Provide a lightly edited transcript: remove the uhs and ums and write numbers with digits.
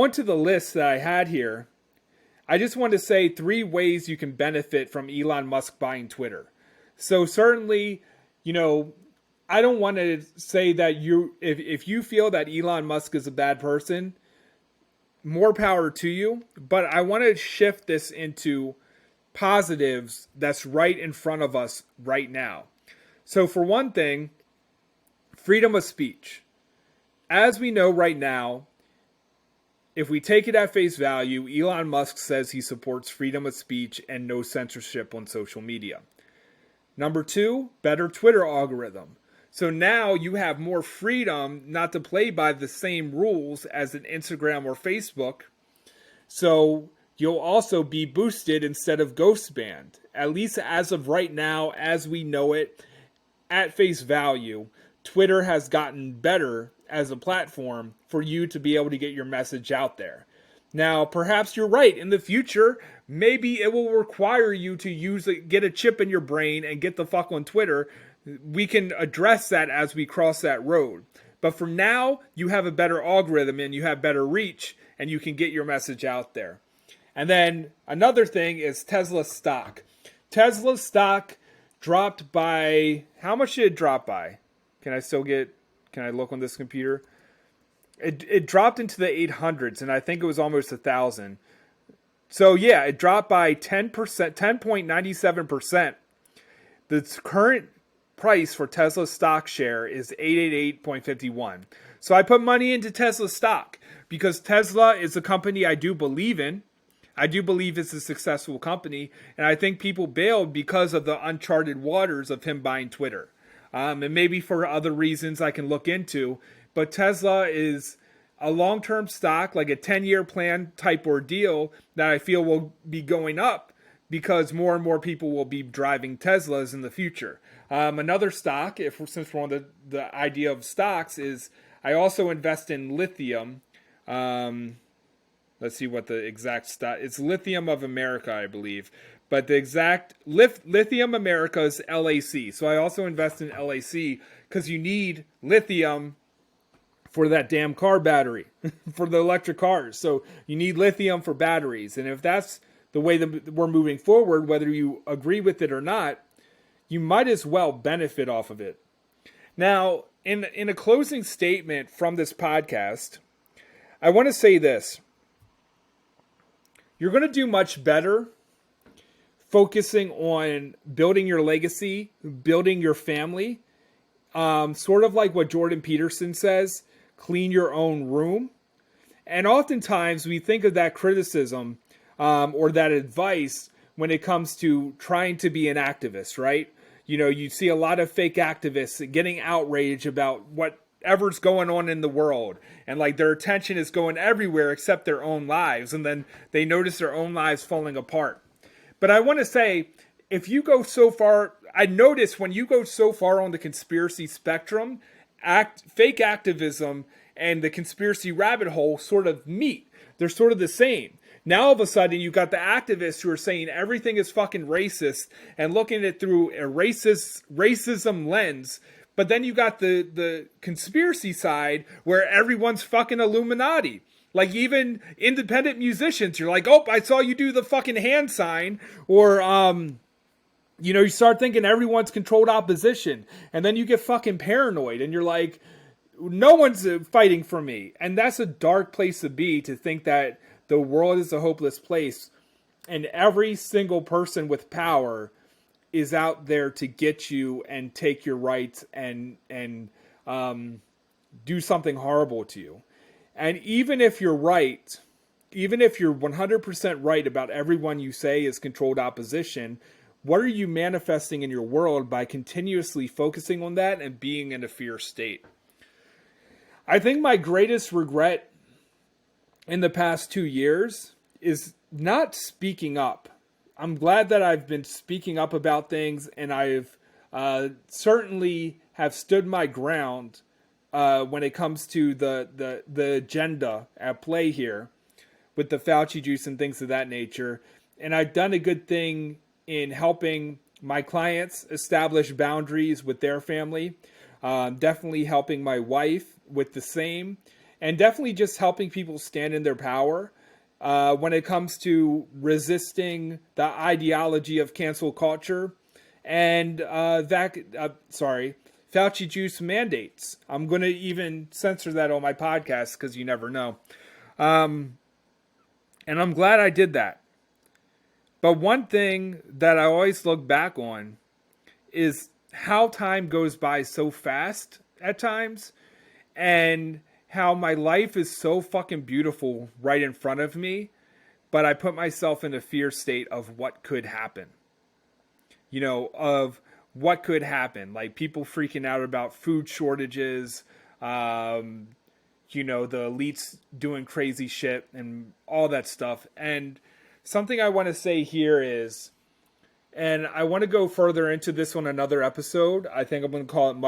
onto the list that I had here, I just want to say 3 ways you can benefit from Elon Musk buying Twitter. So certainly, you know, I don't want to say that if you feel that Elon Musk is a bad person, more power to you. But I want to shift this into positives that's right in front of us right now. So for one thing, freedom of speech. As we know right now, if we take it at face value, Elon Musk says he supports freedom of speech and no censorship on social media. Number 2, better Twitter algorithm. So now you have more freedom not to play by the same rules as an Instagram or Facebook. So you'll also be boosted instead of ghost banned. At least as of right now, as we know it, at face value, Twitter has gotten better as a platform for you to be able to get your message out there. Now, perhaps you're right. In the future, maybe it will require you to get a chip in your brain and get the fuck on Twitter. We can address that as we cross that road. But for now, you have a better algorithm and you have better reach and you can get your message out there. And then another thing is Tesla stock. Tesla stock dropped by, how much did it drop by? Can I look on this computer? It dropped into the 800s, and I think it was almost 1,000. So yeah, it dropped by 10%, 10.97%. The current price for Tesla stock share is 888.51. So I put money into Tesla stock because Tesla is a company I do believe in. I do believe it's a successful company, and I think people bailed because of the uncharted waters of him buying Twitter. And maybe for other reasons I can look into. But Tesla is a long-term stock, like a 10-year plan type ordeal that I feel will be going up because more and more people will be driving Teslas in the future. Another stock, since we're on the idea of stocks, is I also invest in lithium. Let's see what the exact stock. It's Lithium of America, I believe. But the exact Lithium America's LAC. So I also invest in LAC because you need lithium for that damn car battery, for the electric cars. So you need lithium for batteries. And if that's the way that we're moving forward, whether you agree with it or not, you might as well benefit off of it. Now, in a closing statement from this podcast, I want to say this. You're going to do much better focusing on building your legacy, building your family, sort of like what Jordan Peterson says, clean your own room. And oftentimes we think of that criticism or that advice when it comes to trying to be an activist, right? You know, you see a lot of fake activists getting outraged about whatever's going on in the world. And like their attention is going everywhere except their own lives. And then they notice their own lives falling apart. But I want to say, if you go so far, I notice when you go so far on the conspiracy spectrum, fake activism and the conspiracy rabbit hole sort of meet. They're sort of the same. Now all of a sudden you got the activists who are saying everything is fucking racist and looking at it through a racism lens. But then you got the conspiracy side where everyone's fucking Illuminati. Like even independent musicians, you're like, oh, I saw you do the fucking hand sign. Or, you start thinking everyone's controlled opposition. And then you get fucking paranoid and you're like, no one's fighting for me. And that's a dark place to be, to think that the world is a hopeless place. And every single person with power is out there to get you and take your rights and do something horrible to you. And even if you're right, even if you're 100% right about everyone you say is controlled opposition, what are you manifesting in your world by continuously focusing on that and being in a fear state? I think my greatest regret in the past 2 years is not speaking up. I'm glad that I've been speaking up about things, and I've certainly have stood my ground when it comes to the agenda at play here with the Fauci juice and things of that nature. And I've done a good thing in helping my clients establish boundaries with their family. Definitely helping my wife with the same. and definitely just helping people stand in their power when it comes to resisting the ideology of cancel culture and Fauci juice mandates. I'm going to even censor that on my podcast because you never know. And I'm glad I did that. But one thing that I always look back on is how time goes by so fast at times, and how my life is so fucking beautiful right in front of me, but I put myself in a fear state of what could happen. Of what could happen. Like people freaking out about food shortages, the elites doing crazy shit and all that stuff. And something I want to say here is, and I want to go further into this on another episode. I think I'm going to call it